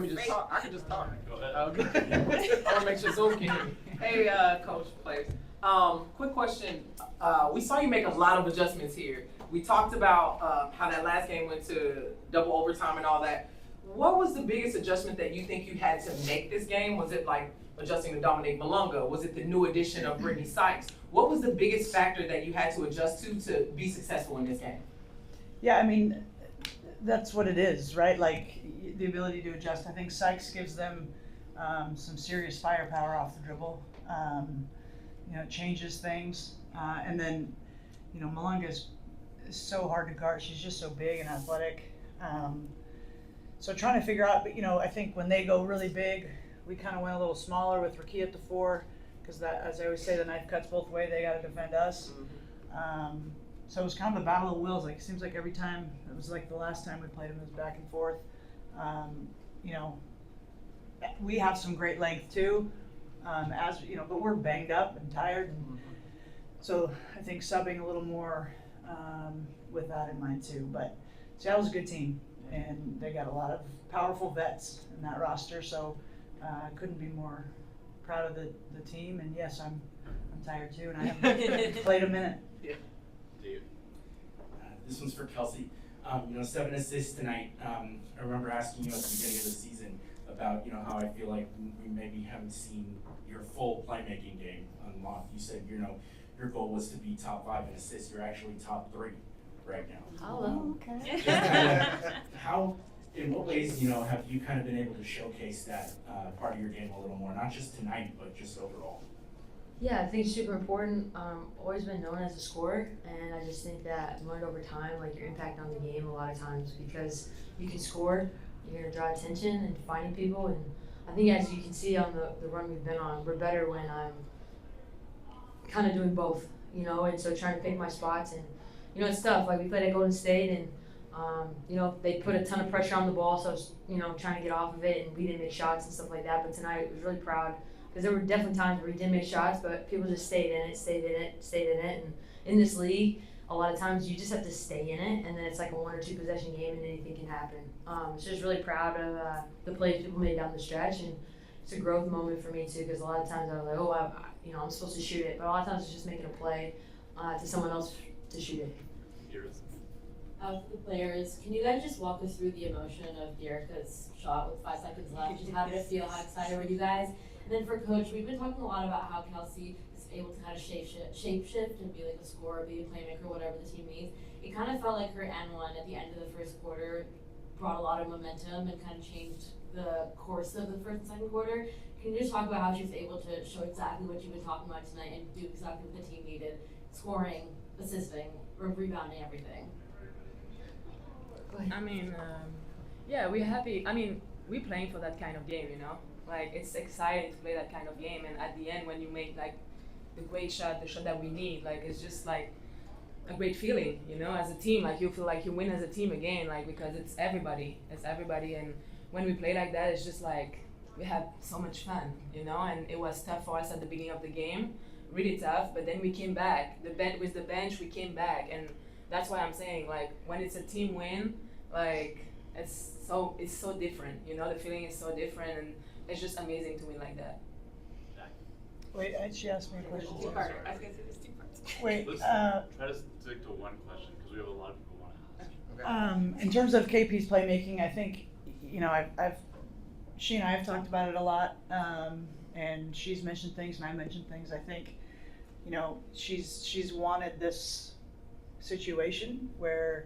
me just talk. I can just talk. Go ahead. Okay. I want to make sure Zoom can hear me. Hey, Coach Players. Quick question. We saw you make a lot of adjustments here. We talked about how that last game went to double overtime and all that. What was the biggest adjustment that you think you had to make this game? Was it like adjusting to Dominique Malonga? Was it the new addition of Brittany Sykes? What was the biggest factor that you had to adjust to be successful in this game? Yeah, I mean, that's what it is, right? Like the ability to adjust. I think Sykes gives them some serious firepower off the dribble. It changes things. And then, Malonga is so hard to guard. She's just so big and athletic. So trying to figure out, but I think when they go really big, we kind of went a little smaller with Rae at the 4, because that, as I always say, the knife cuts both ways. They got to defend us. So it was kind of a battle of wills. Like, it seems like every time, it was like the last time we played them, it was back and forth. We have some great length too, but we're banged up and tired. And so I think subbing a little more with that in mind too. But Seattle's a good team, and they got a lot of powerful vets in that roster. So I couldn't be more proud of the team. And yes, I'm tired too, and I haven't played a minute. Yeah. Dave. This one's for Kelsey. 7 assists tonight. I remember asking you at the beginning of the season about, how I feel like we maybe haven't seen your full playmaking game unlocked. You said, your goal was to be top 5 in assists. You're actually top 3 right now. Oh, okay. In what ways, have you kind of been able to showcase that part of your game a little more, not just tonight, but just overall? Yeah, I think it's super important. Always been known as a scorer, and I just think that learned over time, like your impact on the game a lot of times, because you can score, you're gonna draw attention and finding people, and I think as you can see on the run we've been on, we're better when I'm kind of doing both, and so trying to pick my spots, and it's tough. Like we played at Golden State, and they put a ton of pressure on the ball, so I was, trying to get off of it, and we didn't make shots and stuff like that. But tonight, I was really proud. Because there were definitely times where we didn't make shots, but people just stayed in it. And in this league, a lot of times you just have to stay in it, and then it's like a 1 or 2 possession game, and anything can happen. So just really proud of the plays people made down the stretch, and it's a growth moment for me too. Because a lot of times I was like, I'm supposed to shoot it, but a lot of times it's just making a play to someone else to shoot it. For the players, can you guys just walk us through the emotion of Dearica's shot with 5 seconds left? Just how did it feel? How excited were you guys? And then for Coach, we've been talking a lot about how Kelsey is able to kind of shape shift and be like a scorer, be a playmaker, whatever the team needs. It kind of felt like her N1 at the end of the first quarter brought a lot of momentum and kind of changed the course of the first and second quarter. Can you just talk about how she was able to show exactly what you've been talking about tonight and do exactly what the team needed, scoring, assisting, rebounding, everything? Go ahead. I mean, we're happy. I mean, we're playing for that kind of game, Like, it's exciting to play that kind of game, and at the end, when you make, like, the great shot, the shot that we need, like, it's just, like, a great feeling, as a team. Like, you feel like you win as a team again, like, because it's everybody, and when we play like that, it's just, like, we have so much fun, and it was tough for us at the beginning of the game, really tough, but then we came back. With the bench, we came back, and that's why I'm saying, like, when it's a team win, like, it's so different, the feeling is so different, and it's just amazing to win like that. Wait, she asked me a question. I was going to say there's 2 parts. Wait, Let's try to stick to one question because we have a lot of people want to ask. in terms of KP's playmaking, I think, she and I have talked about it a lot, and she's mentioned things and I mentioned things. I think, she's wanted this situation where,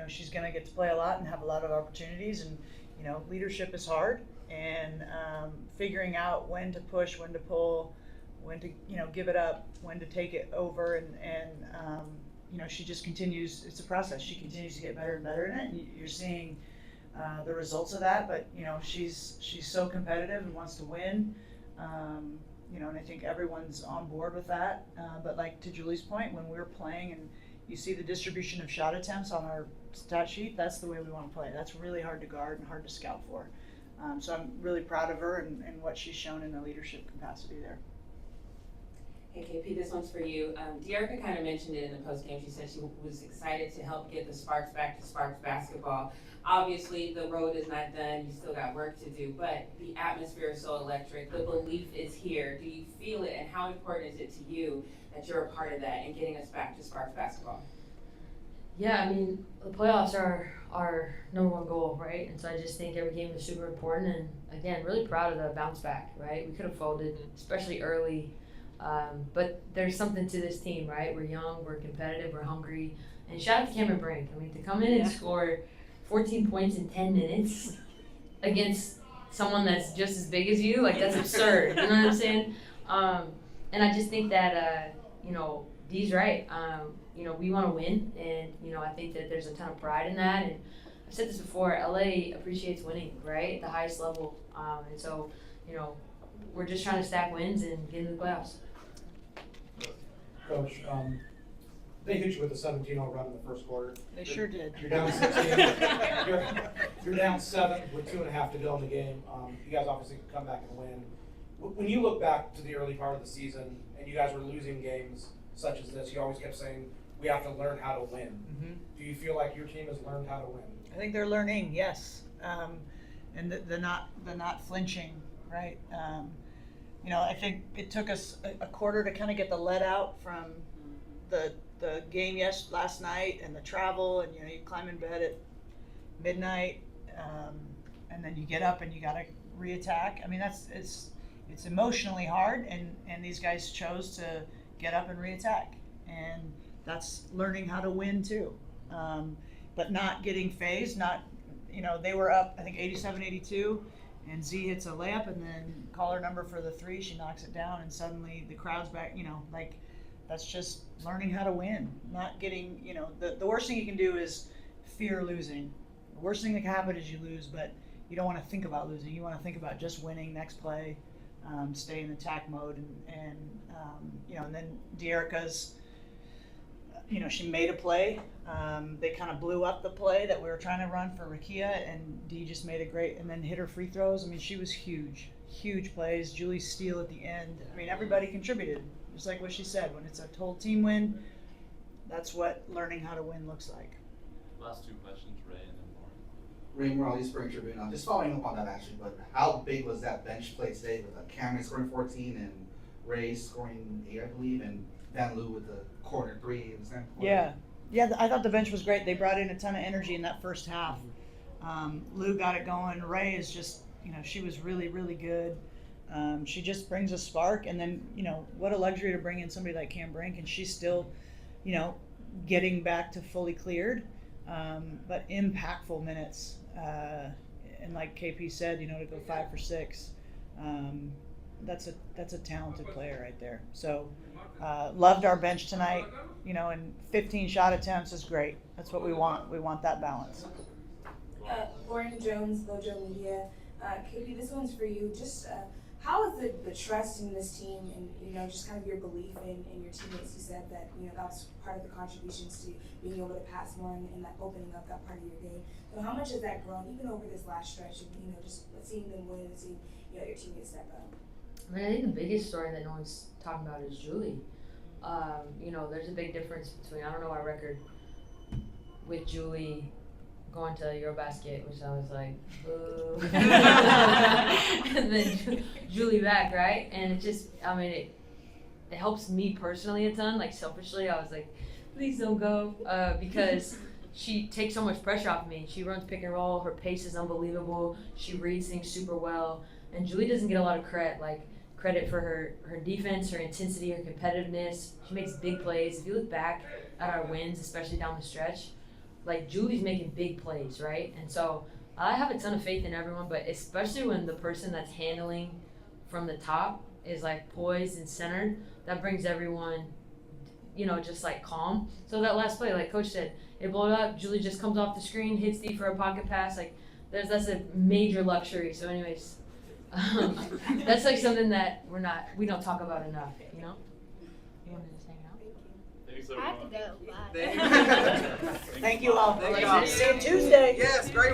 she's going to get to play a lot and have a lot of opportunities, and, leadership is hard, and figuring out when to push, when to pull, when to, give it up, when to take it over, and she just continues, it's a process. She continues to get better and better in it, and you're seeing the results of that, but, she's so competitive and wants to win, and I think everyone's on board with that, but like to Julie's point, when we're playing and you see the distribution of shot attempts on our stat sheet, that's the way we want to play. That's really hard to guard and hard to scout for. So I'm really proud of her and what she's shown in the leadership capacity there. Hey KP, this one's for you. Dearica kind of mentioned it in the postgame. She said she was excited to help get the Sparks back to Sparks basketball. Obviously, the road is not done. You still got work to do, but the atmosphere is so electric. The belief is here. Do you feel it, and how important is it to you that you're a part of that and getting us back to Sparks basketball? Yeah, I mean, the playoffs are our number one goal, right? And so I just think every game is super important. And again, really proud of the bounce back, right? We could have folded, especially early. But there's something to this team, right? We're young, we're competitive, we're hungry. And shout out to Cameron Brink. I mean, to come in and score 14 points in 10 minutes against someone that's just as big as you, like, that's absurd. You know what I'm saying? And I just think that, Dee's right. We want to win, and, I think that there's a ton of pride in that. And I've said this before, LA appreciates winning, right? At the highest level. And so, we're just trying to stack wins and get into the playoffs. Coach, they hit you with a 17-0 run in the first quarter. They sure did. You're down 16. you're down 7 with 2.5 to go in the game. You guys obviously can come back and win. When you look back to the early part of the season and you guys were losing games such as this, you always kept saying, we have to learn how to win. Mm-hmm. Do you feel like your team has learned how to win? I think they're learning, yes. And the not flinching, right? I think it took us a quarter to kind of get the let out from the game last night and the travel, and you climb in bed at midnight, and then you get up and you got to reattack. I mean, it's emotionally hard, and these guys chose to get up and reattack, and that's learning how to win too, but not getting phased. They were up, I think 87-82, and Z hits a layup, and then call her number for the 3, she knocks it down, and suddenly the crowd's back. That's just learning how to win. Not getting, the worst thing you can do is fear losing. The worst thing that can happen is you lose, but you don't want to think about losing. You want to think about just winning, next play, stay in attack mode, and then Dearica's, she made a play. They kind of blew up the play that we were trying to run for Rakia, and Dee just made a great, and then hit her free throws. I mean, she was huge plays. Julie's steal at the end. I mean, everybody contributed. Just like what she said, when it's a whole team win, that's what learning how to win looks like. Last 2 questions, Rae and then Rae Lauren. Burrell, Spring Tribune. Just following up on that actually, but how big was that bench play today with Cameron scoring 14 and Rae scoring 8, I believe, and Van Loo with the corner 3 in the second quarter? Yeah, I thought the bench was great. They brought in a ton of energy in that first half. Lou got it going. Rae is just, she was really, really good. She just brings a spark, and then, what a luxury to bring in somebody like Cam Brink, and she's still, getting back to fully cleared, but impactful minutes. And like KP said, to go 5 for 6, that's a talented player right there. So loved our bench tonight, and 15 shot attempts is great. That's what we want. We want that balance. Lauren Jones, Lojo Media. KP, this one's for you. Just how is the trust in this team, and just kind of your belief in your teammates? You said that that was part of the contributions to being able to pass more and that opening up that part of your game. So how much has that grown even over this last stretch of just seeing them win and seeing your teammates step up? I mean, I think the biggest story that no one's talking about is Julie. There's a big difference between, I don't know our record with Julie going to Eurobasket, which I was like, boo. And then Julie back, right? And it just, it helps me personally a ton. Like, selfishly, I was like, please don't go, because she takes so much pressure off me. She runs pick and roll. Her pace is unbelievable. She reads things super well. And Julie doesn't get a lot of credit for her defense, her intensity, her competitiveness. She makes big plays. If you look back at our wins, especially down the stretch, like, Julie's making big plays, right? And so I have a ton of faith in everyone, but especially when the person that's handling from the top is like poised and centered, that brings everyone, just like calm. So that last play, like Coach said, it blew up. Julie just comes off the screen, hits D for a pocket pass. Like, that's a major luxury. So anyways, that's like something that we don't talk about enough, You want to just hang out? Thanks, I everyone. have to go. Bye. Thank you all. Thank y'all. See you Tuesday. Yes, great.